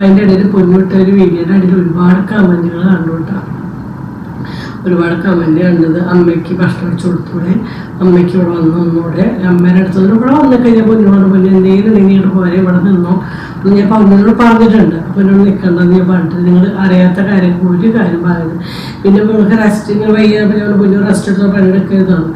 അതിൻ്റെ ഇടയിൽ പൊന്നിട്ട ഒരു വീഡിയോയുടെ അടിയിൽ ഒരുപാട് കമൻറ്റുകൾ കണ്ടുകൊണ്ടാണ്. ഒരുപാട് കമൻറ്റ് കണ്ടത് അമ്മയ്ക്ക് ഭക്ഷണം വെച്ച് കൊടുത്തൂടെ, അമ്മയ്ക്ക് ഇവിടെ ഒന്നൂടെ, അമ്മേൻ്റെ അടുത്ത് ഇവിടെ വന്നു കഴിഞ്ഞാൽ പൊന്നിനോട് പൊന്നു എന്തെങ്കിലും നിങ്ങൾ പോലെ ഇവിടെ നിന്നോ എന്ന് ഞാൻ പൊന്നിനോട് പറഞ്ഞിട്ടുണ്ട്. പൊന്നോട് നിൽക്കണ്ടെന്ന് ഞാൻ പറഞ്ഞിട്ട് നിങ്ങൾ അറിയാത്ത കാര്യം ഒരു കാര്യം പറയുന്നത്. പിന്നെ നിങ്ങൾക്ക് റെസ്റ്റ് വയ്യ പൊന്നു റെസ്റ്റ് എടുത്ത പണിയെടുക്കരുതാണ്.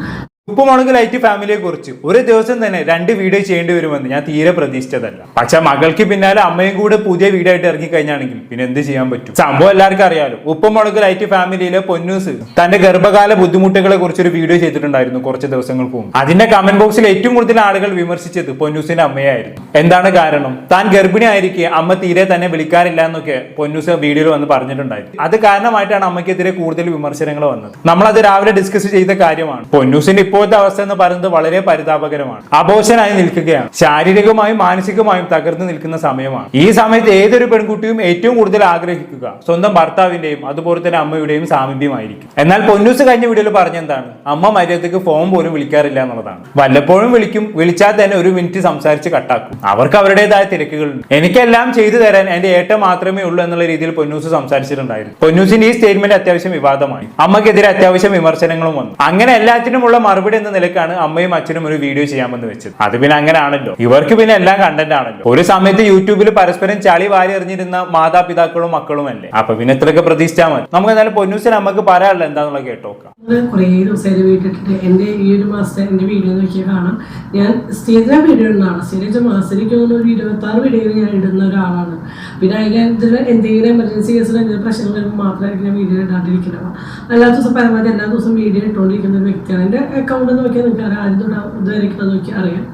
ഉപ്പുമുളക് ലൈറ്റ് ഫാമിലിയെ കുറിച്ച് ഒരു ദിവസം തന്നെ 2 വീഡിയോ ചെയ്യേണ്ടി വരുമെന്ന് ഞാൻ തീരെ പ്രതീക്ഷിച്ചതല്ല. പക്ഷെ മകൾക്ക് പിന്നാലെ അമ്മയും കൂടെ പുതിയ വീഡിയോ ആയിട്ട് ഇറങ്ങി കഴിഞ്ഞാണെങ്കിൽ പിന്നെ എന്ത് ചെയ്യാൻ പറ്റും? സംഭവം എല്ലാവർക്കും അറിയാലോ. ഉപ്പുമുളക് ലൈറ്റ് ഫാമിലിയിലെ പൊന്നൂസ് തന്റെ ഗർഭകാല ബുദ്ധിമുട്ടുകളെ കുറിച്ച് ഒരു വീഡിയോ ചെയ്തിട്ടുണ്ടായിരുന്നു കുറച്ച് ദിവസങ്ങൾക്ക് മുമ്പ്. അതിന്റെ കമന്റ് ബോക്സിൽ ഏറ്റവും കൂടുതൽ ആളുകൾ വിമർശിച്ചത് പൊന്നൂസിന്റെ അമ്മയായിരുന്നു. എന്താണ് കാരണം? താൻ ഗർഭിണി ആയിരിക്കെ അമ്മ തീരെ തന്നെ വിളിക്കാറില്ല എന്നൊക്കെ പൊന്നൂസ് വീഡിയോയിൽ വന്ന് പറഞ്ഞിട്ടുണ്ടായിരുന്നു. അത് കാരണമായിട്ടാണ് അമ്മയ്ക്കെതിരെ കൂടുതൽ വിമർശനങ്ങൾ വന്നത്. നമ്മളത് രാവിലെ ഡിസ്കസ് ചെയ്ത കാര്യമാണ്. പൊന്നൂസിന്റെ ഇപ്പോഴത്തെ അവസ്ഥ എന്ന് പറയുന്നത് വളരെ പരിതാപകരമാണ്. അബോഷനായി നിൽക്കുകയാണ്. ശാരീരികമായും മാനസികമായും തകർന്നു നിൽക്കുന്ന സമയമാണ്. ഈ സമയത്ത് ഏതൊരു പെൺകുട്ടിയും ഏറ്റവും കൂടുതൽ ആഗ്രഹിക്കുക സ്വന്തം ഭർത്താവിന്റെയും അതുപോലെ തന്നെ അമ്മയുടെയും സാമീപ്യമായിരിക്കും. എന്നാൽ പൊന്നൂസ് കഴിഞ്ഞ വീഡിയോയിൽ പറഞ്ഞെന്താണ്? അമ്മ മര്യാദക്ക് ഫോൺ പോലും വിളിക്കാറില്ല എന്നുള്ളതാണ്. വല്ലപ്പോഴും വിളിക്കും, വിളിച്ചാൽ തന്നെ 1 മിനിറ്റ് സംസാരിച്ച് കട്ടാക്കും. അവർക്ക് അവരുടേതായ തിരക്കുകളുണ്ട്. എനിക്കെല്ലാം ചെയ്തു തരാൻ എന്റെ ഏട്ടൻ മാത്രമേ ഉള്ളൂ എന്നുള്ള രീതിയിൽ പൊന്നൂസ് സംസാരിച്ചിട്ടുണ്ടായിരുന്നു. പൊന്നൂസിന്റെ ഈ സ്റ്റേറ്റ്മെന്റ് അത്യാവശ്യം വിവാദമായി. അമ്മയ്ക്കെതിരെ അത്യാവശ്യം വിമർശനങ്ങളും വന്നു. അങ്ങനെ എല്ലാത്തിനുമുള്ള മറുപടി എന്ന നിലക്കാണ് അമ്മയും അച്ഛനും ഒരു വീഡിയോ ചെയ്യാമെന്ന് വെച്ചത്. അത് പിന്നെ അങ്ങനെ ആണല്ലോ, ഇവർക്ക് പിന്നെ എല്ലാം കണ്ടന്റ് ആണല്ലോ. ഒരു സമയത്ത് യൂട്യൂബിൽ പരസ്പരം ചളി വാരി എറിഞ്ഞിരുന്ന മാതാപിതാക്കളും മക്കളും അല്ലേ. അപ്പൊ പിന്നെ ഇത്രയൊക്കെ പ്രതീക്ഷിച്ചാൽ മതി. നമുക്ക് എന്തായാലും പൊന്നൂസിന് അമ്മക്ക് പറയാനുള്ള എന്താന്നുള്ള കേട്ടോക്കാം. കുറേ ദിവസമായിട്ട് വീട്ടിട്ടിട്ട് എന്റെ ഈ ഒരു മാസത്തെ എന്റെ വീഡിയോ നോക്കിയാൽ കാണാം. ഞാൻ സ്ഥിര വീഡിയോ ഇടുന്നതാണ്. സ്ഥിരം മാസത്തിലേക്ക് ഒരു 26 വീഡിയോ ഞാൻ ഇടുന്ന ഒരാളാണ്. പിന്നെ അതിൽ എന്തെങ്കിലും എമർജൻസി കേസിൽ എന്തെങ്കിലും പ്രശ്നങ്ങൾ വരുമ്പോൾ മാത്രമായിരിക്കും ഞാൻ വീഡിയോ ഇടാണ്ടിരിക്കുന്നത്. അല്ലാത്ത ദിവസം പരമാവധി എല്ലാ ദിവസവും വീഡിയോ ഇട്ടുകൊണ്ടിരിക്കുന്ന ഒരു വ്യക്തിയാണ്. എൻ്റെ അക്കൗണ്ട് നോക്കിയാൽ നിങ്ങൾക്ക് അറിയാം, ആദ്യം ഇതുവരെയൊക്കെ നോക്കിയാൽ അറിയാം.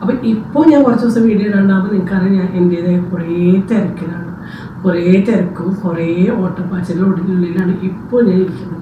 അപ്പം ഇപ്പോൾ ഞാൻ കുറച്ച് ദിവസം വീഡിയോ ഇടാണ്ടാകുമ്പോൾ നിങ്ങൾക്കറിയാം ഞാൻ എൻ്റേതായ കുറേ തിരക്കിലാണ്. കുറേ തിരക്കും കുറേ ഓട്ടപ്പാച്ചിലുള്ളിലാണ് ഇപ്പോൾ ഞാൻ ഇരിക്കുന്നത്.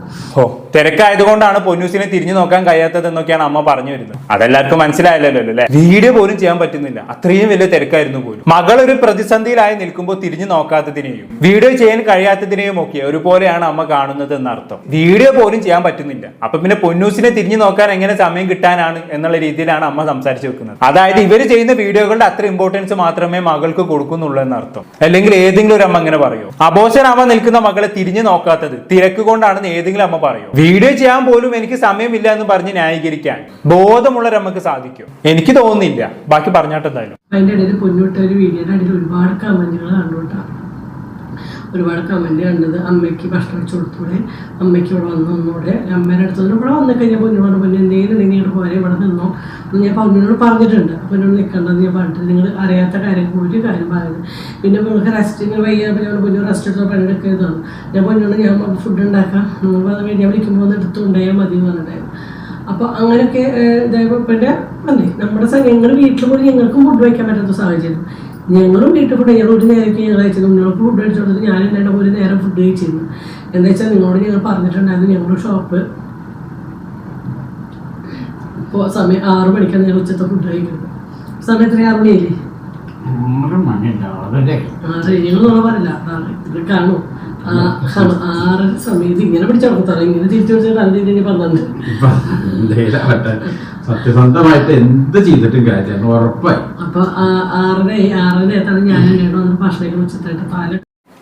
തിരക്കായതുകൊണ്ടാണ് പൊന്നൂസിനെ തിരിഞ്ഞു നോക്കാൻ കഴിയാത്തത് എന്നൊക്കെയാണ് അമ്മ പറഞ്ഞു വരുന്നത്. അതെല്ലാവർക്കും മനസ്സിലായല്ലോ അല്ലേ? വീഡിയോ പോലും ചെയ്യാൻ പറ്റുന്നില്ല, അത്രയും വലിയ തിരക്കായിരുന്നു പോലും. മകൾ ഒരു പ്രതിസന്ധിയിലായി നിൽക്കുമ്പോൾ തിരിഞ്ഞു നോക്കാത്തതിനെയും വീഡിയോ ചെയ്യാൻ കഴിയാത്തതിനെയും ഒക്കെ ഒരുപോലെയാണ് അമ്മ കാണുന്നത് എന്നർത്ഥം. വീഡിയോ പോലും ചെയ്യാൻ പറ്റുന്നില്ല, അപ്പൊ പിന്നെ പൊന്നൂസിനെ തിരിഞ്ഞു നോക്കാൻ എങ്ങനെ സമയം കിട്ടാനാണ് എന്നുള്ള രീതിയിലാണ് അമ്മ സംസാരിച്ചു വെക്കുന്നത്. അതായത് ഇവര് ചെയ്യുന്ന വീഡിയോകളുടെ അത്ര ഇമ്പോർട്ടൻസ് മാത്രമേ മകൾക്ക് കൊടുക്കുന്നുള്ളൂ എന്നർത്ഥം. അല്ലെങ്കിൽ ഏതെങ്കിലും ഒരു അമ്മ അങ്ങനെ പറയോ? അബോഷനാവാൻ നിൽക്കുന്ന മകളെ തിരിഞ്ഞു നോക്കാത്തത് തിരക്ക് കൊണ്ടാണെന്ന് ഏതെങ്കിലും അമ്മ പറയോ? വീഡിയോ ചെയ്യാൻ പോലും എനിക്ക് സമയമില്ല എന്ന് പറഞ്ഞ് ന്യായീകരിക്കാൻ ബോധമുള്ളവരമ്മക്ക് സാധിക്കും? എനിക്ക് തോന്നുന്നില്ല. ബാക്കി പറഞ്ഞാട്ടെന്തായാലും. അതിന്റെ ഇടയിൽ പൊന്നിട്ട ഒരു വീഡിയോയുടെ അടിയിൽ ഒരുപാട് കമന്റുകൾ കണ്ടുകൊണ്ടാണ്. ഒരുപാട് കമന്റ് കണ്ടത് അമ്മയ്ക്ക് ഭക്ഷണം വെച്ച് കൊടുത്തൂടെ, അമ്മയ്ക്ക് ഇവിടെ ഒന്നൂടെ, അമ്മേൻ്റെ അടുത്ത് ഇവിടെ വന്നു കഴിഞ്ഞാൽ പൊന്നിനോട് പൊന്നു എന്തെങ്കിലും നിങ്ങൾ പോലെ ഇവിടെ നിന്നോ എന്ന് ഞാൻ പൊന്നിനോട് പറഞ്ഞിട്ടുണ്ട്. പൊന്നോട് നിൽക്കണ്ടെന്ന് ഞാൻ പറഞ്ഞിട്ട് നിങ്ങൾ അറിയാത്ത കാര്യം ഒരു കാര്യം പറയുന്നത്. പിന്നെ നിങ്ങൾക്ക് റെസ്റ്റ് വയ്യ പൊന്നു റെസ്റ്റ് എടുത്ത പണിയെടുക്കരുതാണ്. ഞാൻ പൊന്നോട് ഞാൻ ഫുഡ് ഉണ്ടാക്കാം, നിങ്ങൾ അത് വേണ്ടി വിളിക്കുമ്പോൾ ഒന്ന് എടുത്തുകൊണ്ടായാൽ മതി എന്ന് പറഞ്ഞിട്ടായിരുന്നു. അപ്പോൾ അങ്ങനെയൊക്കെ ഇതായപ്പോൾ പിന്നെ അല്ലേ നമ്മുടെ ഞങ്ങൾ വീട്ടിൽ പോയി ഞങ്ങൾക്കും ഫുഡ് വയ്ക്കാൻ പറ്റാത്ത സാഹചര്യം. ഞങ്ങളും വീട്ടിൽ ഫുഡ് ഞങ്ങൾ ഒരു നേരമൊക്കെ ഞങ്ങൾ കഴിച്ചത്. നിങ്ങൾക്ക് ഫുഡ് കഴിച്ചു കൊടുത്തിട്ട് ഞാൻ എൻ്റെ ഒരു നേരം ഫുഡ് കഴിച്ചിരുന്നു. എന്താ വെച്ചാൽ നിങ്ങളോട് ഞങ്ങൾ പറഞ്ഞിട്ടുണ്ടായിരുന്നു ഞങ്ങളുടെ ഷോപ്പ് ഇപ്പോൾ സമയം 6 മണിക്കാണ് ഞങ്ങൾ ഉച്ചത്തെ ഫുഡ് കഴിക്കുന്നത്. സമയം എത്ര 6 മണിയല്ലേ? 6 ഞങ്ങൾ പറയില്ല ഇത് കാണും. 6 സമയത്ത് ഇങ്ങനെ പിടിച്ചെടുത്താറ ഇങ്ങനെ തിരിച്ചു പിടിച്ചിട്ട് അത് കഴിഞ്ഞ് പറഞ്ഞിട്ടുണ്ട്. സത്യസന്ധമായിട്ട് എന്ത് ചെയ്തിട്ടും കാര്യം ഉറപ്പായി. അപ്പൊ 6:30 ഞാൻ വന്ന് ഭക്ഷണം വെച്ചിട്ടായിട്ട് പാല.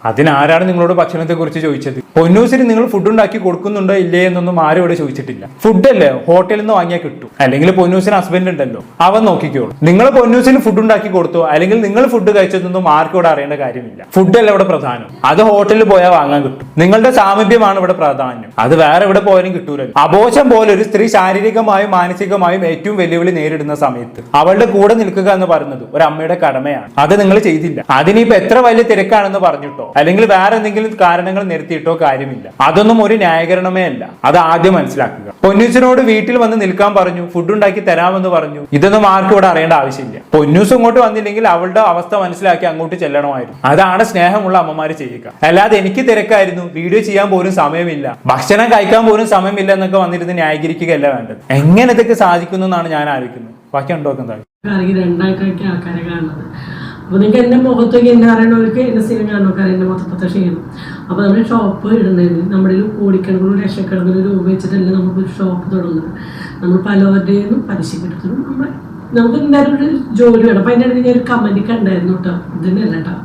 അതിനാരാണ് നിങ്ങളോട് ഭക്ഷണത്തെ കുറിച്ച് ചോദിച്ചത്? പൊന്നൂസിന് നിങ്ങൾ ഫുഡ് ഉണ്ടാക്കി കൊടുക്കുന്നുണ്ടോ ഇല്ലേ എന്നൊന്നും ആരും ഇവിടെ ചോദിച്ചിട്ടില്ല. ഫുഡല്ലേ ഹോട്ടലിൽ നിന്ന് വാങ്ങിയാൽ കിട്ടും. അല്ലെങ്കിൽ പൊന്നൂസിന് ഹസ്ബൻഡ് ഉണ്ടല്ലോ, അവൻ നോക്കിക്കോളൂ. നിങ്ങൾ പൊന്നൂസിന് ഫുഡ് ഉണ്ടാക്കി കൊടുത്തോ അല്ലെങ്കിൽ നിങ്ങൾ ഫുഡ് കഴിച്ചതൊന്നും ആർക്കും ഇവിടെ അറിയേണ്ട കാര്യമില്ല. ഫുഡല്ല ഇവിടെ പ്രധാനം, അത് ഹോട്ടലിൽ പോയാൽ വാങ്ങാൻ കിട്ടും. നിങ്ങളുടെ സാമീപ്യമാണ് ഇവിടെ പ്രാധാന്യം, അത് വേറെ എവിടെ പോയാലും കിട്ടൂലല്ലോ. അബോഷം പോലെ ഒരു സ്ത്രീ ശാരീരികമായും മാനസികമായും ഏറ്റവും വെല്ലുവിളി നേരിടുന്ന സമയത്ത് അവളുടെ കൂടെ നിൽക്കുക എന്ന് പറയുന്നത് ഒരു അമ്മയുടെ കടമയാണ്. അത് നിങ്ങൾ ചെയ്തില്ല. അതിനിപ്പോ എത്ര വലിയ തിരക്കാണെന്ന് പറഞ്ഞിട്ടോ അല്ലെങ്കിൽ വേറെ എന്തെങ്കിലും കാരണങ്ങൾ നിർത്തിയിട്ടോ കാര്യമില്ല. അതൊന്നും ഒരു ന്യായീകരണമേ അല്ല. അത് ആദ്യം മനസ്സിലാക്കുക. പൊന്നൂസിനോട് വീട്ടിൽ വന്ന് നിൽക്കാൻ പറഞ്ഞു, ഫുഡ് ഉണ്ടാക്കി തരാമെന്ന് പറഞ്ഞു. ഇതൊന്നും ആർക്കും ഇവിടെ അറിയേണ്ട ആവശ്യമില്ല. പൊന്നൂസ് ഇങ്ങോട്ട് വന്നില്ലെങ്കിൽ അവളുടെ അവസ്ഥ മനസ്സിലാക്കി അങ്ങോട്ട് ചെല്ലണമായിരുന്നു. അതാണ് സ്നേഹമുള്ള അമ്മമാര് ചെയ്യുക. അല്ലാതെ എനിക്ക് തിരക്കായിരുന്നു, വീഡിയോ ചെയ്യാൻ പോലും സമയമില്ല, ഭക്ഷണം കഴിക്കാൻ പോലും സമയമില്ല എന്നൊക്കെ വന്നിരുന്ന് ന്യായീകരിക്കുകയല്ല വേണ്ടത്. എങ്ങനെ ഇതൊക്കെ സാധിക്കുന്നു എന്നാണ് ഞാൻ ആലോചിക്കുന്നത്. ബാക്കി ഉണ്ടോക്കുന്നത് രണ്ടായിട്ടൊക്കെ ആൾക്കാരെ കാണുന്നത്. അപ്പോൾ നിങ്ങൾക്ക് എൻ്റെ മുഖത്തൊക്കെ എന്നെ അറിയണവർക്ക് എൻ്റെ സ്ഥിരം കാണുന്നവർക്ക് എൻ്റെ മൊത്തത്തെ ചെയ്യണം. അപ്പോൾ നമ്മൾ ഷോപ്പ് ഇടുന്നതിന് നമ്മുടെ കോടിക്കണക്കിനും ലക്ഷക്കണക്കിന് രൂപ വെച്ചിട്ടല്ല നമുക്കൊരു ഷോപ്പ് തുടങ്ങുന്നത്. നമ്മൾ പലവരുടെയും പലിശക്കെടുത്തിനും നമുക്ക് എന്തായാലും ഒരു ജോലി വേണം. അപ്പോൾ അതിൻ്റെ ഇടയിൽ ഞാൻ ഒരു കമൻറ്റ് കണ്ടായിരുന്നു കേട്ടോ, ഇതന്നെയല്ല കേട്ടോ.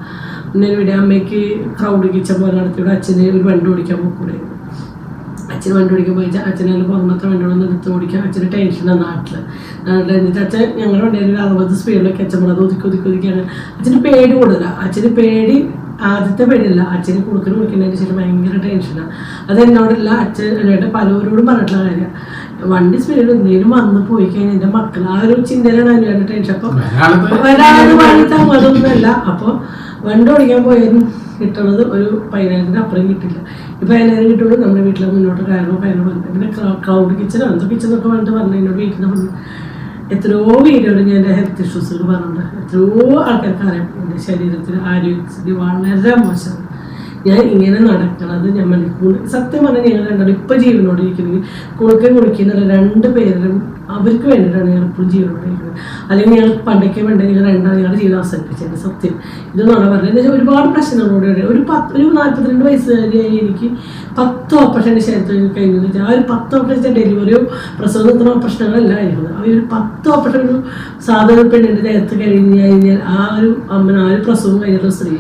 പിന്നെ ഒരു വീഡിയോ അമ്മയ്ക്ക് ക്രൗഡ് കിച്ചൺ പോലെ നടത്തിയുടെ അച്ഛന് ഒരു വണ്ടി ഓടിക്കാൻ പോകൂടായിരുന്നു. അച്ഛന് വണ്ടി ഓടിക്കാൻ പോയിച്ചാൽ അച്ഛനെ പുറമത്തെ വണ്ടികളൊന്നും എടുത്ത് ഓടിക്കാൻ അച്ഛന് ടെൻഷനാണ് നാട്ടിൽ. എന്നിട്ട് അച്ഛൻ ഞങ്ങളുടെ വണ്ടിയിൽ ഒരു 60 സ്പീഡിലൊക്കെ അച്ഛൻ പറഞ്ഞത് ഒതുക്കിയാണ്. അച്ഛന് പേടി കൂടുതലാണ്. അച്ഛന് പേടി ആദ്യത്തെ പേടിയല്ല, അച്ഛന് കൊടുക്കുന്നതിന് ശേഷം ഭയങ്കര ടെൻഷനാണ്. അത് എന്നോടല്ല, അച്ഛനായിട്ട് പലരോടും പറഞ്ഞിട്ടുള്ള കാര്യം. വണ്ടി സ്പീഡിൽ എന്തെങ്കിലും വന്ന് പോയി കഴിഞ്ഞാൽ എൻ്റെ മക്കൾ ആ ഒരു ചിന്തയിലാണ് അതിൻ്റെ ടെൻഷൻ. അപ്പോൾ ഒരാൾ വഴി തങ്ങതൊന്നുമല്ല. അപ്പോൾ വണ്ടി ഓടിക്കാൻ പോയാലും കിട്ടുന്നത് ഒരു 10,000 അപ്പുറം കിട്ടില്ല. ഈ 10,000 കിട്ടുമ്പോൾ നമ്മുടെ വീട്ടിലെ മുന്നോട്ട് കയറണം പറഞ്ഞു. പിന്നെ ക്രൗഡ് കിച്ചണോ എന്തോ കിച്ചണൊക്കെ പറഞ്ഞിട്ട് പറഞ്ഞു. എന്നോട് വീട്ടിൽ നിന്ന് പറഞ്ഞു എത്രയോ വീഡിയോയിൽ ഞാൻ എൻ്റെ ഹെൽത്ത് ഇഷ്യൂസുകൾ പറഞ്ഞിട്ടുണ്ട്. എത്രയോ ആൾക്കാർക്ക് അറിയാം എൻ്റെ ശരീരത്തിന് ആരോഗ്യസ്ഥിതി വളരെ മോശമാണ്. ഞാൻ ഇങ്ങനെ നടക്കണത് ഞാൻ സത്യം പറഞ്ഞാൽ ഞങ്ങൾ രണ്ടാളും ഇപ്പം ജീവനോടെ ഇരിക്കുന്നത് കുളിക്കുന്ന 2 പേരും അവർക്ക് വേണ്ടിയിട്ടാണ് ഞങ്ങൾ എപ്പോഴും ജീവനോടെ ഇരിക്കുന്നത്. അല്ലെങ്കിൽ ഞങ്ങൾ പണ്ടൊക്കെ വേണ്ട ഞങ്ങൾ രണ്ടാളും ഞങ്ങളുടെ ജീവിതം അവസാനിപ്പിച്ചത് സത്യം. ഇതെന്നാണ് പറഞ്ഞത്. എന്താ വെച്ചാൽ ഒരുപാട് പ്രശ്നങ്ങളോട് ഒരു 42 വയസ്സുകാരിയായി എനിക്ക് 10 ഓപ്പറേഷൻ ശരീരത്തിൽ കഴിഞ്ഞു. ആ ഒരു 10 ഓപ്പറേഷൻ ഡെലിവറിയോ പ്രസവം എത്തുന്ന പ്രശ്നങ്ങളല്ല ആയിരുന്നത്. ആ ഒരു 10 ഓപ്പറേഷൻ ഒരു സാധാരണ പെണ്ണിൻ്റെ ദേഹത്ത് കഴിഞ്ഞ് കഴിഞ്ഞാൽ ആ ഒരു അമ്മ ആ ഒരു പ്രസവം കഴിഞ്ഞിട്ടുള്ള സ്ത്രീ.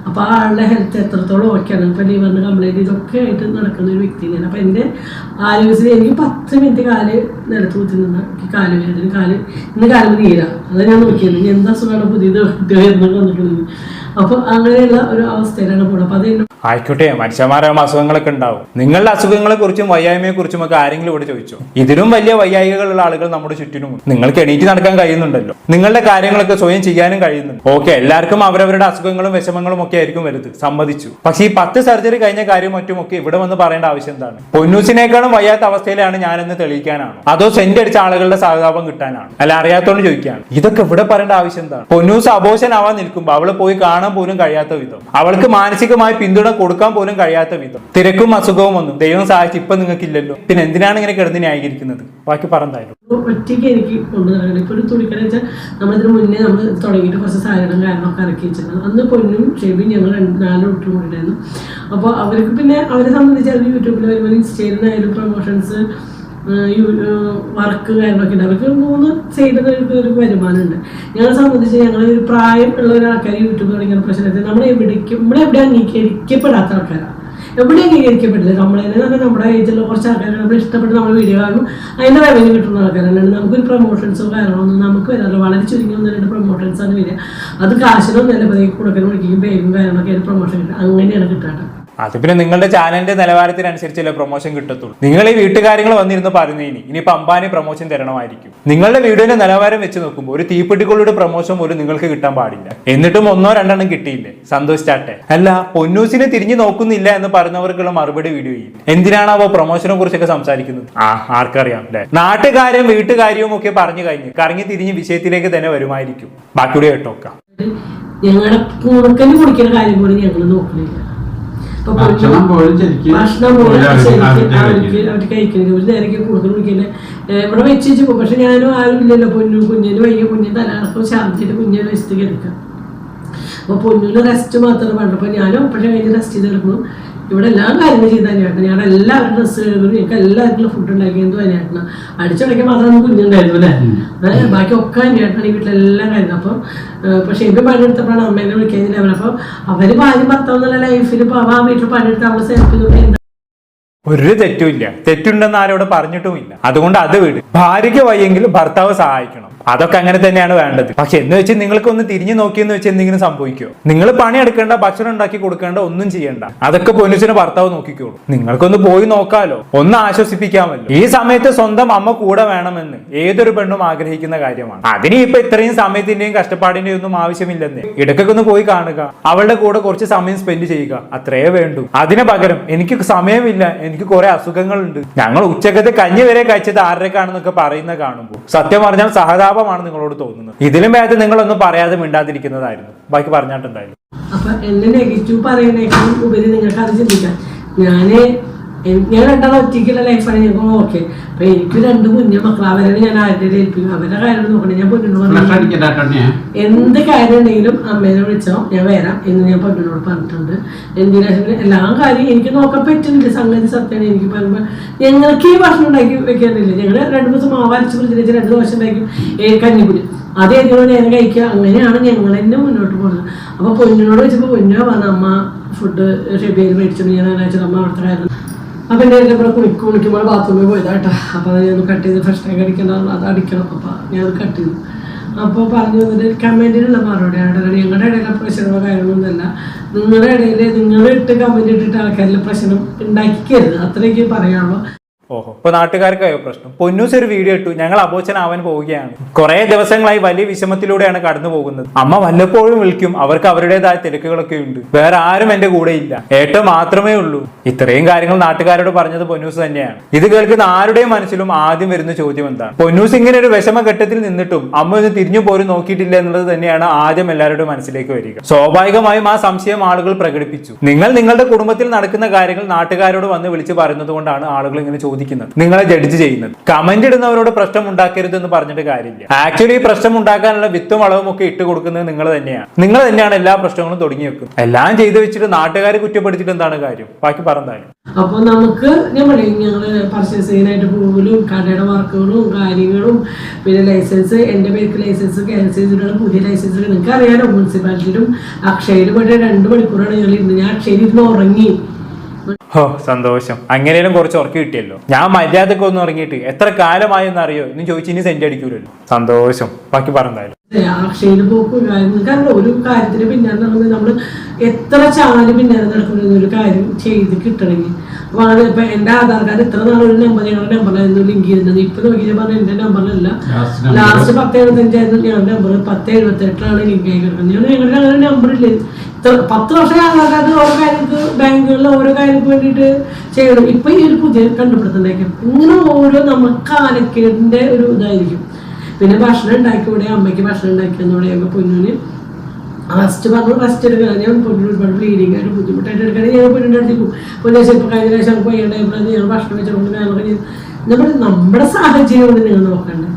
അപ്പോൾ ആ ആളുടെ ഹെൽത്ത് എത്രത്തോളം ഓക്കെയാണ്. ഇപ്പം ലിവറിന് കംപ്ലൈൻറ്റ് ഇതൊക്കെ ആയിട്ട് നടക്കുന്ന ഒരു വ്യക്തിയാണ്. അപ്പോൾ എൻ്റെ ആരോഗ്യത്തിൽ എനിക്ക് 10 മിനിറ്റ് കാല് നിലത്ത് കുത്തി നിന്ന് കാല് വേദന ഇന്ന് കാലം നീരാണ്. അത് ഞാൻ നോക്കിയത് ഇനി എന്താ സുഖമാണ് പുതിയത് എന്നൊക്കെ വന്നിട്ടുണ്ടെങ്കിൽ. അപ്പോൾ അങ്ങനെയുള്ള ഒരു അവസ്ഥയിലാണ് പോകുന്നത്. അപ്പോൾ അത് ആയിക്കോട്ടെ, മനുഷ്യന്മാരാകും അസുഖങ്ങളൊക്കെ ഉണ്ടാവും. നിങ്ങളുടെ അസുഖങ്ങളെ കുറിച്ചും വയ്യായ്മയെ കുറിച്ചും ഒക്കെ ആരെങ്കിലും ഇവിടെ ചോദിച്ചോ? ഇതിലും വലിയ വയ്യായികളുള്ള ആളുകൾ നമ്മുടെ ചുറ്റിനുമുണ്ട്. നിങ്ങൾക്ക് എണീറ്റ് നടക്കാൻ കഴിയുന്നുണ്ടല്ലോ, നിങ്ങളുടെ കാര്യങ്ങളൊക്കെ സ്വയം ചെയ്യാനും കഴിയുന്നുണ്ട്. ഓക്കെ, എല്ലാവർക്കും അവരവരുടെ അസുഖങ്ങളും വിഷമങ്ങളും ഒക്കെ ആയിരിക്കും വരുന്നത്, സമ്മതിച്ചു. പക്ഷേ ഈ 10 സർജറി കഴിഞ്ഞ കാര്യം മറ്റുമൊക്കെ ഇവിടെ വന്ന് പറയേണ്ട ആവശ്യം എന്താണ്? പൊന്നൂസിനേക്കാളും വയ്യാത്ത അവസ്ഥയിലാണ് ഞാനെന്ന് തെളിയിക്കാനാണോ, അതോ സെന്റ് അടിച്ച ആളുകളുടെ സഹതാപം കിട്ടാനാണ്? അല്ല, അറിയാത്തോണ്ട് ചോദിക്കുകയാണ്. ഇതൊക്കെ ഇവിടെ പറയേണ്ട ആവശ്യം എന്താണ്? പൊന്നൂസ് അബോഷൻ ആവാൻ നിൽക്കുമ്പോൾ അവളെ പോയി കാണാൻ പോലും കഴിയാത്ത വിധം, അവൾക്ക് മാനസികമായി പിന്തുണ കൊടുക്കാൻ പോലും കഴിയാത്ത വിധം തിരക്കും അസുഖവും ഒന്നും ദൈവം സഹായിച്ച് ഇപ്പൊ നിങ്ങൾക്കില്ലല്ലോ. പിന്നെ എന്തിനാണ് ഇങ്ങനെ കിടന്ന് ന്യായീകരിക്കുന്നത്? ബാക്കി പറഞ്ഞായിരുന്നു. ഒറ്റയ്ക്ക് എനിക്ക് കൊണ്ടുവരാൻ ഇപ്പോൾ ഒരു തുണിക്കട വെച്ചാൽ നമ്മളിതിന് മുന്നേ നമ്മൾ തുടങ്ങിയിട്ട് കുറച്ച് സാധനം കാരണമൊക്കെ ഇറക്കി വെച്ചിട്ടുണ്ട്. അന്ന് പൊന്നും ഷെബിയും ഞങ്ങൾ 4 കുട്ടികളും കൂടിയിട്ടായിരുന്നു. അപ്പോൾ അവർക്ക് പിന്നെ അവരെ സംബന്ധിച്ച് അവർ യൂട്യൂബിൽ വരുമ്പോൾ ഇൻസ്റ്റയിലായാലും പ്രൊമോഷൻസ് വർക്ക് കാര്യങ്ങളൊക്കെ ഉണ്ട്. അവർക്ക് 3 സൈഡിൽ ഒരു വരുമാനമുണ്ട്. ഞങ്ങളെ സംബന്ധിച്ച് ഞങ്ങൾ ഒരു പ്രായം ഉള്ള ഒരാൾക്കാർ യൂട്യൂബ് തുടങ്ങിയ പ്രശ്നത്തിൽ നമ്മളെവിടെ അംഗീകരിക്കപ്പെടാത്ത ആൾക്കാരാണ്. എവിടെ അംഗീകരിക്കപ്പെട്ടില്ല. നമ്മളതിനെ തന്നെ നമ്മുടെ ഏജിലുള്ള കുറച്ച് ആൾക്കാർ നമ്മൾ ഇഷ്ടപ്പെട്ട് നമ്മൾ വീഡിയോ കാണും, അതിൻ്റെ റവന്യൂ കിട്ടുന്ന ആൾക്കാരല്ലാണ്ട് നമുക്കൊരു പ്രൊമോഷൻസോ കാര്യങ്ങളൊന്നും നമുക്ക് വരാറില്ല. വളരെ ചുരുങ്ങി 1-2 പ്രൊമോഷൻസാണ് വരിക. അത് കാശിനൊന്നും അല്ല, പതിയെ കൊടുക്കാൻ വിളിക്കും പേരും കാര്യങ്ങളൊക്കെ ആയിട്ട് പ്രൊമോഷൻ കിട്ടും. അങ്ങനെയാണ് കിട്ടാറ്. അത് പിന്നെ നിങ്ങളുടെ ചാനലിന്റെ നിലവാരത്തിനനുസരിച്ചല്ലേ പ്രൊമോഷൻ കിട്ടത്തുള്ളൂ. നിങ്ങൾ ഈ വീട്ടുകാര്യങ്ങൾ വന്നിരുന്ന് പറഞ്ഞതിന് ഇനിയിപ്പോൾ അംബാനി പ്രൊമോഷൻ തരണമായിരിക്കും. നിങ്ങളുടെ വീഡിയോന്റെ നിലവാരം വെച്ച് നോക്കുമ്പോൾ ഒരു തീപ്പെട്ടികളുടെ പ്രൊമോഷൻ പോലും നിങ്ങൾക്ക് കിട്ടാൻ പാടില്ല. എന്നിട്ടും 1-2 കിട്ടിയില്ലേ, സന്തോഷിച്ചാട്ടെ. അല്ല, പൊന്നൂസിനെ തിരിഞ്ഞു നോക്കുന്നില്ല എന്ന് പറഞ്ഞവർക്കുള്ള മറുപടി വീഡിയോ ചെയ്യും. എന്തിനാണാവോ പ്രൊമോഷനെ കുറിച്ചൊക്കെ സംസാരിക്കുന്നത്? ആർക്കറിയാം അല്ലെ? നാട്ടുകാരും വീട്ടുകാര്യവും ഒക്കെ പറഞ്ഞു കഴിഞ്ഞ് കറങ്ങി തിരിഞ്ഞ് വിഷയത്തിലേക്ക് തന്നെ വരുമായിരിക്കും. ബാക്കിയുടെ കേട്ടോക്കാം. ഞങ്ങളുടെ കുറുക്കന് കുടിക്കുന്ന കാര്യം പോലും ഞങ്ങൾ നോക്കുന്നില്ല. ഭക്ഷണം പോലും അവർ കഴിക്കുന്നത് ഒരു നേരൊക്കെ കൂടുതൽ കുടിക്കല് ഇവിടെ വെച്ച് പോകും. പക്ഷെ ഞാനും ആരും ഇല്ലല്ലോ. കുഞ്ഞിന് വയ്യ, കുഞ്ഞിന് തലകറക്കം ഛർദ്ദിച്ചിട്ട് കുഞ്ഞിനെ റെസ്റ്റ് എടുക്കാം. അപ്പോൾ പൊന്നിന് റെസ്റ്റ് മാത്രമേ വേണ്ടു. അപ്പോൾ ഞാനും പക്ഷേ കഴിഞ്ഞ് റെസ്റ്റ് ചെയ്തെടുക്കുന്നു. ഇവിടെ എല്ലാ കാര്യങ്ങളും ചെയ്ത് തന്നെയായിരുന്നു. ഞങ്ങളുടെ എല്ലാവരും ഡ്രസ്സ് കഴുകുന്നു, ഞങ്ങൾക്ക് എല്ലാവർക്കും ഫുഡ് ഉണ്ടാക്കിയത് തന്നെയായിരുന്നു. അടിച്ചുടക്കാൻ മാത്രം കുഞ്ഞുണ്ടായിരുന്നു അല്ലേ, ബാക്കി ഒക്കെ തന്നെയായിട്ടാണ് ഈ വീട്ടിലെല്ലാം കാര്യങ്ങൾ. അപ്പം പക്ഷേ എനിക്ക് പണിയെടുത്തപ്പോഴാണ് അമ്മേനെ വിളിക്കാൻ അവർ. അപ്പോൾ അവർ ഭാര്യ ഭർത്താവെന്നുള്ള ലൈഫിൽ ഇപ്പോൾ ആ വീട്ടിൽ പണിയെടുത്ത് അവളെ സെൽഫ് ചെയ്തുകൊണ്ട് ഒരു തെറ്റുമില്ല, തെറ്റുണ്ടെന്ന് ആരോട് പറഞ്ഞിട്ടുമില്ല. അതുകൊണ്ട് അത് വിട്. ഭാര്യയ്ക്ക് വയ്യെങ്കിലും ഭർത്താവ് സഹായിക്കണം, അതൊക്കെ അങ്ങനെ തന്നെയാണ് വേണ്ടത്. പക്ഷെ എന്ന് വെച്ച് നിങ്ങൾക്കൊന്ന് തിരിഞ്ഞു നോക്കിയെന്ന് വെച്ച് എന്തെങ്കിലും സംഭവിക്കുമോ? നിങ്ങൾ പണിയെടുക്കേണ്ട, ഭക്ഷണം ഉണ്ടാക്കി കൊടുക്കേണ്ട, ഒന്നും ചെയ്യണ്ട. അതൊക്കെ പൊന്നുസിന് ഭർത്താവ് നോക്കിക്കോളൂ. നിങ്ങൾക്കൊന്ന് പോയി നോക്കാലോ, ഒന്ന് ആശ്വസിപ്പിക്കാമല്ലോ. ഈ സമയത്ത് സ്വന്തം അമ്മ കൂടെ വേണമെന്ന് ഏതൊരു പെണ്ണും ആഗ്രഹിക്കുന്ന കാര്യമാണ്. അതിന് ഇപ്പൊ ഇത്രയും സമയത്തിന്റെയും കഷ്ടപ്പാടിന്റെയും ഒന്നും ആവശ്യമില്ലെന്ന്. ഇടയ്ക്കൊക്കെ ഒന്ന് പോയി കാണുക, അവളുടെ കൂടെ കുറച്ച് സമയം സ്പെൻഡ് ചെയ്യുക, അത്രേ വേണ്ടൂ. അതിന് പകരം എനിക്ക് സമയമില്ല, എനിക്ക് കുറെ അസുഖങ്ങളുണ്ട്, ഞങ്ങൾ ഉച്ചക്കത്തെ കഞ്ഞി വരെ കഴിച്ചത് 6:30 പറയുന്ന കാണുമ്പോൾ സത്യം പറഞ്ഞാൽ സഹതാപമാണ് നിങ്ങളോട് തോന്നുന്നത്. ഇതിലും വേഗം നിങ്ങളൊന്നും പറയാതെ മിണ്ടാതിരിക്കുന്നതായിരുന്നു. ബാക്കി പറഞ്ഞിട്ടുണ്ടായിരുന്നു. അപ്പൊ എന്നെ നെഗറ്റീവ് പറയുന്നേക്കാൾ ഉപരി നിങ്ങൾക്ക് അത് ചിന്തിക്കാം. ഞാൻ രണ്ടാളും ഒറ്റയ്ക്കുള്ള ലൈഫാണ് ഞങ്ങൾക്ക് ഓക്കെ. അപ്പൊ എനിക്ക് 2 കുഞ്ഞു മക്കൾ, അവരെ ഞാൻ ആരുടെ ഏൽപ്പിക്കും, അവരുടെ കാര്യം നോക്കണേ. ഞാൻ പൊന്നിനോട് എന്ത് കാര്യം ഉണ്ടെങ്കിലും അമ്മേനെ വിളിച്ചോ ഞാൻ വരാം എന്ന് ഞാൻ പൊന്നിനോട് പറഞ്ഞിട്ടുണ്ട്. എന്തിനാ എല്ലാ കാര്യം എനിക്ക് നോക്കാൻ പറ്റുന്നില്ല. സംഗതി സത്യമാണ്. എനിക്ക് പറയുമ്പോൾ ഞങ്ങൾക്ക് ഈ ഭക്ഷണം ഉണ്ടാക്കി വെക്കാനില്ല. ഞങ്ങൾ 2 ദിവസം മാവ് അരച്ച് ഫ്രിഡ്ജിൽ വെച്ച് 2 ദോശ ഉണ്ടാക്കി കഞ്ഞിപ്പൊടി അത് ഏതെങ്കിലും നേരം കഴിക്കുക. അങ്ങനെയാണ് ഞങ്ങൾ തന്നെ മുന്നോട്ട് പോകുന്നത്. അപ്പോൾ പൊന്നിനോട് വെച്ചപ്പോൾ പൊന്നോ പറഞ്ഞ അമ്മ ഫുഡ് ഷെബിയിൽ മേടിച്ചു ഞാൻ അയച്ചത് അമ്മ അവിടുത്തെ. അപ്പം എൻ്റെ ഇവിടെ കുളിക്കുമ്പോൾ ബാത്റൂമിൽ പോയതാട്ടോ. അപ്പോൾ അത് ഞാൻ കട്ട് ചെയ്ത് ഫ്രഷ് ടൈം അടിക്കണം, അത് അടിക്കണം. അപ്പോൾ ഞാൻ കട്ട് ചെയ്തു. അപ്പോൾ പറഞ്ഞു വന്നിട്ട് കമൻറ്റിനുള്ള മറുപടിയാണ്. ഞങ്ങളുടെ ഇടയിലെ പ്രശ്നമോ കാര്യങ്ങളൊന്നുമല്ല, നിങ്ങളുടെ ഇടയിൽ നിങ്ങൾ ഇട്ട് കമൻറ്റ് ഇട്ടിട്ട് ആൾക്കാരിൽ പ്രശ്നം ഉണ്ടാക്കിക്കരുത്, അത്രയൊക്കെ പറയാനുള്ളൂ. ഓഹോ, ഇപ്പൊ നാട്ടുകാർക്കായോ പ്രശ്നം? പൊന്നൂസ് ഒരു വീഡിയോ ഇട്ടു, ഞങ്ങൾ അബോചനാവാൻ പോവുകയാണ്. കുറെ ദിവസങ്ങളായി വലിയ വിഷമത്തിലൂടെയാണ് കടന്നു പോകുന്നത്. അമ്മ വല്ലപ്പോഴും വിളിക്കും, അവർക്ക് അവരുടേതായ തിരക്കുകളൊക്കെ ഉണ്ട്. വേറെ ആരും എന്റെ കൂടെ ഇല്ല, ഏട്ടൻ മാത്രമേ ഉള്ളൂ. ഇത്രയും കാര്യങ്ങൾ നാട്ടുകാരോട് പറഞ്ഞത് പൊന്നൂസ് തന്നെയാണ്. ഇത് കേൾക്കുന്ന ആരുടെയും മനസ്സിലും ആദ്യം വരുന്ന ചോദ്യം എന്താണ്? പൊന്നൂസ് ഇങ്ങനെ ഒരു വിഷമഘട്ടത്തിൽ നിന്നിട്ടും അമ്മ ഒന്ന് തിരിഞ്ഞു പോലും നോക്കിയിട്ടില്ല എന്നുള്ളത് തന്നെയാണ് ആദ്യം എല്ലാവരുടെ മനസ്സിലേക്ക് വരിക. സ്വാഭാവികമായും ആ സംശയം ആളുകൾ പ്രകടിപ്പിച്ചു. നിങ്ങൾ നിങ്ങളുടെ കുടുംബത്തിൽ നടക്കുന്ന കാര്യങ്ങൾ നാട്ടുകാരോട് വന്ന് വിളിച്ച് പറയുന്നത് കൊണ്ടാണ് ആളുകൾ ഇങ്ങനെ ചോദിക്കുന്നത്, നിങ്ങളെ ജഡ്ജ് ചെയ്യുന്നത്. കമന്റ് ഇടുന്നവരോട് പ്രശ്നം ഉണ്ടാക്കരുത് എന്ന് പറഞ്ഞിട്ട് കാര്യമില്ല. ആക്ച്വലി ഈ പ്രശ്നം ഉണ്ടാക്കാനുള്ള വിത്തും വളവും ഒക്കെ ഇട്ട് കൊടുക്കുന്നത് നിങ്ങൾ തന്നെയാണ് എല്ലാ പ്രശ്നങ്ങളും തുടങ്ങി വെക്കുന്നത്. എല്ലാം ചെയ്തു വെച്ചിട്ട് നാട്ടുകാരെ കുറ്റപ്പെടുത്തിയിട്ട് എന്താണ് കാര്യം? ബാക്കി പറഞ്ഞാലും. അപ്പോൾ നമുക്ക് ഞങ്ങള് പർച്ചേസ് ചെയ്യാനായിട്ട് പോകലും കടയുടെ വർക്കുകളും കാര്യങ്ങളും പിന്നെ ലൈസൻസ്, എൻ്റെ പേർക്ക് ലൈസൻസ് ക്യാൻസൽ ചെയ്തിട്ടുള്ള പുതിയ ലൈസൻസ് നിങ്ങൾക്ക് അറിയാലോ. മുനിസിപ്പാലിറ്റിയിലും അക്ഷയയിലും പോയിട്ട് 2 മണിക്കൂറാണ് ഞങ്ങൾ ഇരുന്ന്. ഞാൻ അക്ഷയയിൽ ഇരുന്ന് ഉറങ്ങി. ഓ സന്തോഷം, അങ്ങനെയും കുറച്ച് ഉറക്കി കിട്ടിയല്ലോ. ഞാൻ മര്യാദക്ക് ഒന്ന് ഉറങ്ങിയിട്ട് എത്ര കാലമായെന്ന് അറിയോ എന്ന് ചോദിച്ചു ഇനി സെന്റ് അടിക്കൂലല്ലോ. സന്തോഷം, ബാക്കി പറഞ്ഞാലും. അക്ഷയയിൽ പോക്കും കാരണം ഒരു കാര്യത്തിന് പിന്നാലെ നടക്കുന്നത് നമ്മൾ എത്ര ചാനല് പിന്നാലെ നടക്കുന്ന ഒരു കാര്യം ചെയ്ത് കിട്ടണമെങ്കിൽ. അപ്പോൾ അത് ഇപ്പം എൻ്റെ ആധാർ കാർഡ് ഇത്ര നാളൊരു നമ്പർ ഞങ്ങളുടെ നമ്പറിലായിരുന്നു ലിങ്ക് ചെയ്തിരുന്നത്. ഇപ്പം നോക്കിയാൽ പറഞ്ഞാൽ എൻ്റെ നമ്പറിലല്ല, ലാസ്റ്റ് 1075 ഞങ്ങളുടെ നമ്പർ 1078 ലിങ്ക് ആയി കിടക്കുന്നത്. ഞങ്ങളുടെ അങ്ങനെ നമ്പറില്ല. 10 വർഷം ആധാർ കാർഡ് ഓരോ കാര്യങ്ങൾക്ക് ബാങ്കുകളിൽ ഓരോ കാര്യങ്ങൾക്ക് വേണ്ടിയിട്ട് ചെയ്യണം. ഇപ്പം ഈ ഒരു പുതിയ കണ്ടുപിടുത്തണ്ടായിരിക്കും. ഇങ്ങനെ ഓരോ നമ്മൾ കാലക്കേടിൻ്റെ ഒരു ഇതായിരിക്കും. പിന്നെ ഭക്ഷണം ഉണ്ടാക്കിക്കൂടെ, അമ്മയ്ക്ക് ഭക്ഷണം ഉണ്ടാക്കിയെന്ന് പറയുമ്പോൾ പൊന്നിന് റെസ്റ്റ് പറഞ്ഞു, റെസ്റ്റ് എടുക്കണം. ഞാൻ പൊന്നിന് ഒരുപാട് ബ്ലീഡിങ് ആയിട്ട് ബുദ്ധിമുട്ടായിട്ട് എടുക്കുകയാണെങ്കിൽ ഞാൻ പൊന്നിൻ്റെ അടുത്തേക്കും പൊന്നു ചിലപ്പോൾ കഴിഞ്ഞ പ്രാവശ്യം നമുക്ക് വയ്യാണ്ടായപ്പോഴാണ് ഞങ്ങൾ ഭക്ഷണം വെച്ചുകൊണ്ട് നമ്മുടെ സാഹചര്യം കൊണ്ട് നിങ്ങൾ നോക്കണ്ടേ.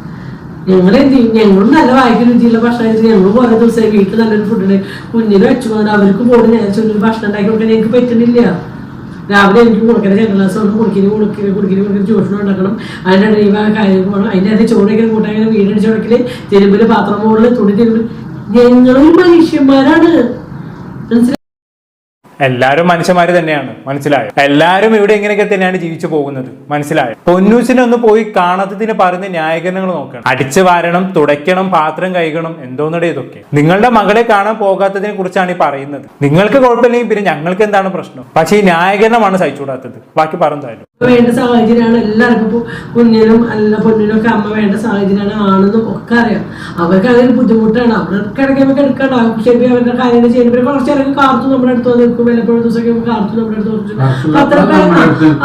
ഞങ്ങൾ എന്ത് ചെയ്യും? ഞങ്ങളും നല്ല വായിക്ക് രുചിയുള്ള ഭക്ഷണം കഴിച്ച് ഞങ്ങൾ കുറേ ദിവസമായി വീട്ടിൽ നല്ലൊരു ഫുഡ് കുഞ്ഞിന് വെച്ചു പോകുന്നത്. അവർക്ക് പോലും ഞാൻ ചൊല്ലൊരു ഭക്ഷണം ഉണ്ടാക്കി കൊടുക്കാൻ എനിക്ക് പറ്റുന്നില്ല. രാവിലെ എനിക്ക് കൊടുക്കുന്ന ചെറിയ ഗ്ലാസ് കൊണ്ട് കുടിക്കുന്ന ട്യൂഷനും ഉണ്ടാക്കണം. അതിൻ്റെ ഇടയിൽ കാര്യങ്ങൾ പോകണം. അതിൻ്റെ അത് ചോറൊക്കെ കൂട്ടാൻ വീടടിച്ച് കൊടുക്കല്, തിരുമ്പില്, പാത്രം മുകളിൽ, തുണി തിരുമ്പിൽ. ഞങ്ങളും മനുഷ്യന്മാരാണ്, മനസ്സിലായി? എല്ലാരും മനുഷ്യന്മാര് തന്നെയാണ്, മനസ്സിലായോ? എല്ലാരും ഇവിടെ ഇങ്ങനെയൊക്കെ തന്നെയാണ് ജീവിച്ചു പോകുന്നത്, മനസ്സിലായോ? പൊന്നൂസിനെ ഒന്ന് പോയി കാണാത്തതിന് പറയുന്ന ന്യായീകരണങ്ങൾ നോക്കണം. അടിച്ചു വാരണം, തുടയ്ക്കണം, പാത്രം കഴുകണം, എന്തോന്നടേ ഇതൊക്കെ. നിങ്ങളുടെ മകളെ കാണാൻ പോകാത്തതിനെ കുറിച്ചാണ് ഈ പറയുന്നത്. നിങ്ങൾക്ക് കുഴപ്പമില്ലെങ്കിൽ പിന്നെ ഞങ്ങൾക്ക് എന്താണ് പ്രശ്നം? പക്ഷേ ഈ ന്യായീകരണമാണ് സഹിച്ചുകൂടാത്തത്. ബാക്കി പറഞ്ഞാലും വേണ്ട സാഹചര്യമാണ് എല്ലാവർക്കും. ഇപ്പോൾ കുഞ്ഞിനും അല്ല പൊന്നിനും ഒക്കെ അമ്മ വേണ്ട സാഹചര്യമാണ് ആണെന്നും ഒക്കെ അറിയാം. അവർക്ക് അതൊരു ബുദ്ധിമുട്ടാണ്. അവർക്ക് ഇടയ്ക്കൊക്കെ എടുക്കണം. ശരി, അവരുടെ കാര്യങ്ങൾ ചെയ്യുമ്പോൾ കുറച്ചേരൊക്കെ കാർത്തു നമ്മുടെ അടുത്ത് വന്ന് നിൽക്കും. വല്ലപ്പോഴും ദിവസമൊക്കെ കാർത്തു നമ്മുടെ അടുത്ത് വെച്ചു.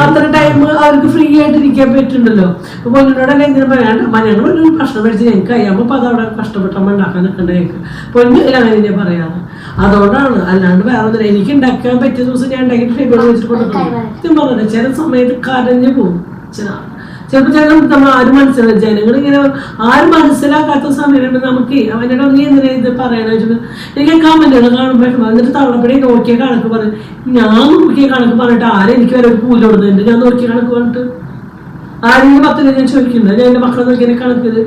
അത്ര ടൈം അവർക്ക് ഫ്രീ ആയിട്ട് ഇരിക്കാൻ പറ്റുന്നുണ്ടല്ലോ. അപ്പോൾ പൊന്നിനോടല്ല എന്തിനും പറയാണ്ട് ഞങ്ങളൊരു ഭക്ഷണം മേടിച്ച് ഞങ്ങൾക്ക് കഴിയാമ്പോൾ അപ്പോൾ അത് അവിടെ കഷ്ടപ്പെട്ട് അമ്മ ഉണ്ടാക്കാൻ നിൽക്കേണ്ട ഞങ്ങൾക്ക് പൊന്നു അങ്ങനെ പറയാറ്. അതുകൊണ്ടാണ്, അല്ലാണ്ട് വേറെ ഒന്നും. എനിക്ക് ഉണ്ടാക്കാൻ പറ്റിയ ദിവസം ഞാൻ ഉണ്ടാക്കിയിട്ട് ഫേബർ വെച്ചിട്ട് കൊടുക്കണം. ചില സമയത്ത് കരഞ്ഞു പോകും. ചിലപ്പോൾ നമ്മൾ ആരും മനസ്സിലാക്കും. ജനങ്ങൾ ഇങ്ങനെ ആരും മനസ്സിലാക്കാത്ത സമയം നമുക്ക് അവനോട് നീ എന്തിനാ ഇത് പറയണ എനിക്ക് കമന്റുകൾ കാണുമ്പോൾ എന്നിട്ട് തള്ളപ്പടി നോക്കിയ കണക്ക് പറയും. ഞാൻ നോക്കിയ കണക്ക് പറഞ്ഞിട്ട് ആരും എനിക്ക് വരെ ഒരു കൂലി കൊടുക്കുന്നുണ്ട്. ഞാൻ നോക്കിയ കണക്ക് പറഞ്ഞിട്ട് ആരെങ്കിലും 10 ഞാൻ ചോദിക്കുന്നത്. ഞാൻ എൻ്റെ മക്കളെ നോക്കിയതിനെ കണക്കിത്,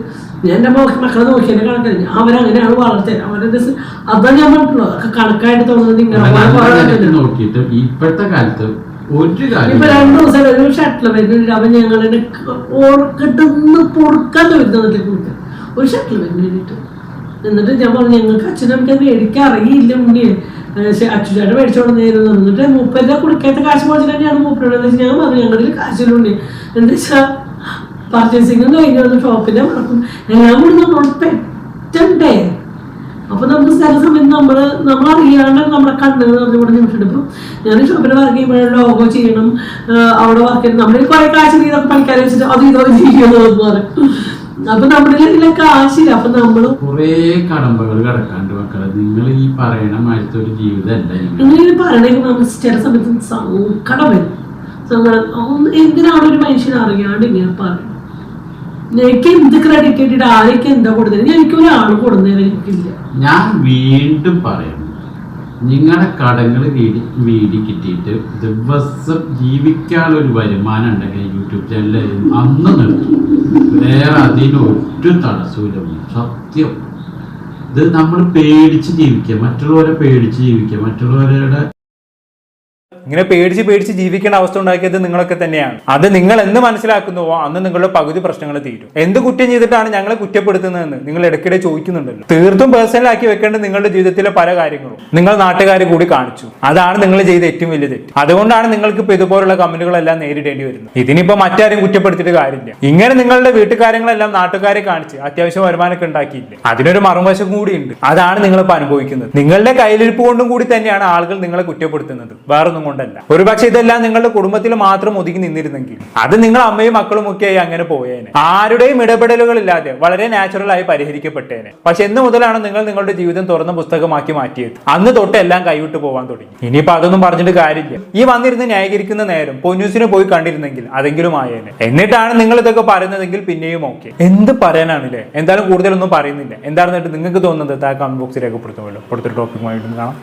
ഞാൻ എൻ്റെ മക്കളെ നോക്കിയതിനെ കണക്കില്ല. അവരങ്ങനെയാണ് വളർത്തത്. അവരുടെ അതാണ് ഞാൻ പറഞ്ഞിട്ടുള്ളൂ. കണക്കായിട്ട് തോന്നുന്നത് നോക്കിയിട്ട് ഇപ്പോഴത്തെ കാലത്ത് ഇപ്പൊ 2 ദിവസം ഒരു ഷട്ടിൽ വരുന്നുണ്ട്. അവൻ ഞങ്ങളുടെ ഓർക്കിട്ടൊന്ന് പൊറുക്കാൻ തോന്നുന്നതിൽ കൊടുക്കാം ഒരു ഷട്ടിൽ വരുന്നിട്ട്. എന്നിട്ട് ഞാൻ പറഞ്ഞു ഞങ്ങൾക്ക് അച്ഛനമ്മക്ക് മേടിക്കാൻ അറിയില്ല ഉണ്ണിയെ, അച്ഛനേട്ടൻ മേടിച്ചോടുന്നായിരുന്നു. എന്നിട്ട് മൂപ്പരുടെ കുടിക്കാത്ത കാശ് പോയിട്ട് തന്നെയാണ് മൂപ്പരോട്. ഞാൻ പറഞ്ഞു ഞങ്ങളിൽ കാശിലുണ്ണി എന്താ വെച്ചാൽ പർച്ചേസിംഗും കഴിഞ്ഞ് വന്ന് ഷോപ്പിന്റെ മറക്കും എല്ലാം കൂടി നമ്മൾ പറ്റണ്ടേ. അപ്പൊ നമുക്ക് ചില സമയത്ത് നമ്മളറിയാണ്ട് നമ്മുടെ കണ്ണുകൾ നമ്മുടെ നിമിഷം. ഇപ്പം ഞാൻ ഷോപ്പിൽ വർക്ക് ചെയ്യുമ്പോൾ ലോഗോ ചെയ്യണം, അവിടെ വർക്ക് ചെയ്യണം. നമ്മൾ കുറെ കാശ് ഇതൊക്കെ പണിക്കാരെ വെച്ചിട്ട് അത് ഇതൊക്കെ ചെയ്യണമെന്ന് പറയും. അപ്പൊ നമ്മുടെ ഇതിലെ കാശില്ല. അപ്പൊ നമ്മള് കുറെ കടമ്പകൾ കിടക്കാണ്ട് മക്കളെ. നിങ്ങൾ ഈ പറയണ മാറ്റത്തെ ഒരു ജീവിതമല്ല ഇങ്ങനെ പറയണെങ്കിൽ നമുക്ക് ചില സമയത്ത് സങ്കടം വരും. എന്തിനാണ് ഒരു മനുഷ്യൻ അറിയാണ്ട് ഇങ്ങനെ പറയും? എനിക്ക് എന്ത് ക്രെഡിറ്റ് കിട്ടിയിട്ട് ആരൊക്കെ എന്താ കൊടുത്തത്? എനിക്ക് ഒരാൾ കൊടുന്നതിന് എനിക്കില്ല. ഞാൻ വീണ്ടും പറയുന്നു, നിങ്ങളുടെ കടങ്ങൾ വീടി കിട്ടിയിട്ട് ദിവസം ജീവിക്കാനുള്ള ഒരു വരുമാനം ഉണ്ടെങ്കിൽ യൂട്യൂബ് ചാനലിൽ അന്ന് നിർത്തും. വേറെ അതിനൊരു തടസ്സമില്ല. സത്യം ഇത് നമ്മൾ പേടിച്ച് ജീവിക്കുക, മറ്റുള്ളവരെ പേടിച്ച് ജീവിക്കുക, മറ്റുള്ളവരുടെ ഇങ്ങനെ പേടിച്ച് ജീവിക്കേണ്ട അവസ്ഥ ഉണ്ടാക്കിയത് നിങ്ങളൊക്കെ തന്നെയാണ്. അത് നിങ്ങൾ എന്ന് മനസ്സിലാക്കുന്നുവോ അന്ന് നിങ്ങളുടെ പകുതി പ്രശ്നങ്ങൾ തീരും. എന്ത് കുറ്റം ചെയ്തിട്ടാണ് ഞങ്ങളെ കുറ്റപ്പെടുത്തുന്നതെന്ന് നിങ്ങൾ ഇടയ്ക്കിടെ ചോദിക്കുന്നുണ്ടല്ലോ. തീർത്തും പേഴ്സണൽ ആക്കി വെക്കേണ്ട നിങ്ങളുടെ ജീവിതത്തിലെ പല കാര്യങ്ങളും നിങ്ങൾ നാട്ടുകാരെ കൂടി കാണിച്ചു. അതാണ് നിങ്ങൾ ചെയ്ത ഏറ്റവും വലിയ തെറ്റ്. അതുകൊണ്ടാണ് നിങ്ങൾക്ക് ഇപ്പൊ ഇതുപോലുള്ള കമന്റുകളെല്ലാം നേരിടേണ്ടി വരുന്നത്. ഇതിനിപ്പോ മറ്റാരും കുറ്റപ്പെടുത്തിയിട്ട് കാര്യമില്ല. ഇങ്ങനെ നിങ്ങളുടെ വീട്ടുകാര്യങ്ങളെല്ലാം നാട്ടുകാരെ കാണിച്ച് അത്യാവശ്യം വരുമാനമൊക്കെ ഉണ്ടാക്കിയില്ലേ, അതിനൊരു മറുവശം കൂടിയുണ്ട്. അതാണ് നിങ്ങളിപ്പോ അനുഭവിക്കുന്നത്. നിങ്ങളുടെ കയ്യിലിരിപ്പ് കൊണ്ടും കൂടി തന്നെയാണ് ആളുകൾ നിങ്ങളെ കുറ്റപ്പെടുത്തുന്നത്, വേറൊന്നും കൊണ്ടല്ല. ഒരുപക്ഷെ ഇതെല്ലാം നിങ്ങളുടെ കുടുംബത്തിൽ മാത്രം ഒതുങ്ങി നിന്നിരുന്നെങ്കിൽ അത് നിങ്ങൾ അമ്മയും മക്കളും ഒക്കെയായി അങ്ങനെ പോയേനെ. ആരുടെയും ഇടപെടലുകളില്ലാതെ വളരെ നാച്ചുറൽ ആയി പരിഹരിക്കപ്പെട്ടേനെ. പക്ഷെ എന്ന് മുതലാണ് നിങ്ങൾ നിങ്ങളുടെ ജീവിതം തുറന്ന പുസ്തകമാക്കി മാറ്റിയത്? അന്ന് തൊട്ട് എല്ലാം കൈവിട്ട് പോകാൻ തുടങ്ങി. ഇനിയിപ്പോ അതൊന്നും പറഞ്ഞിട്ട് കാര്യമില്ല. ഈ വന്നിരുന്ന് ന്യായീകരിക്കുന്ന നേരം പൊന്നൂസിനെ പോയി കണ്ടിരുന്നെങ്കിൽ അതെങ്കിലും ആയേനെ. എന്നിട്ടാണ് നിങ്ങൾ ഇതൊക്കെ പറയുന്നതെങ്കിൽ പിന്നെയും ഓക്കെ. എന്ത് പറയാനാണല്ലേ? എന്തായാലും കൂടുതലൊന്നും പറയുന്നില്ല. എന്താണെന്നിട്ട് നിങ്ങൾക്ക് തോന്നുന്നത് താഴെ കമന്റ് ബോക്സിൽ രേഖപ്പെടുത്തുമല്ലോ. അടുത്തൊരു ടോപ്പിക്കുമായിട്ട് കാണാം.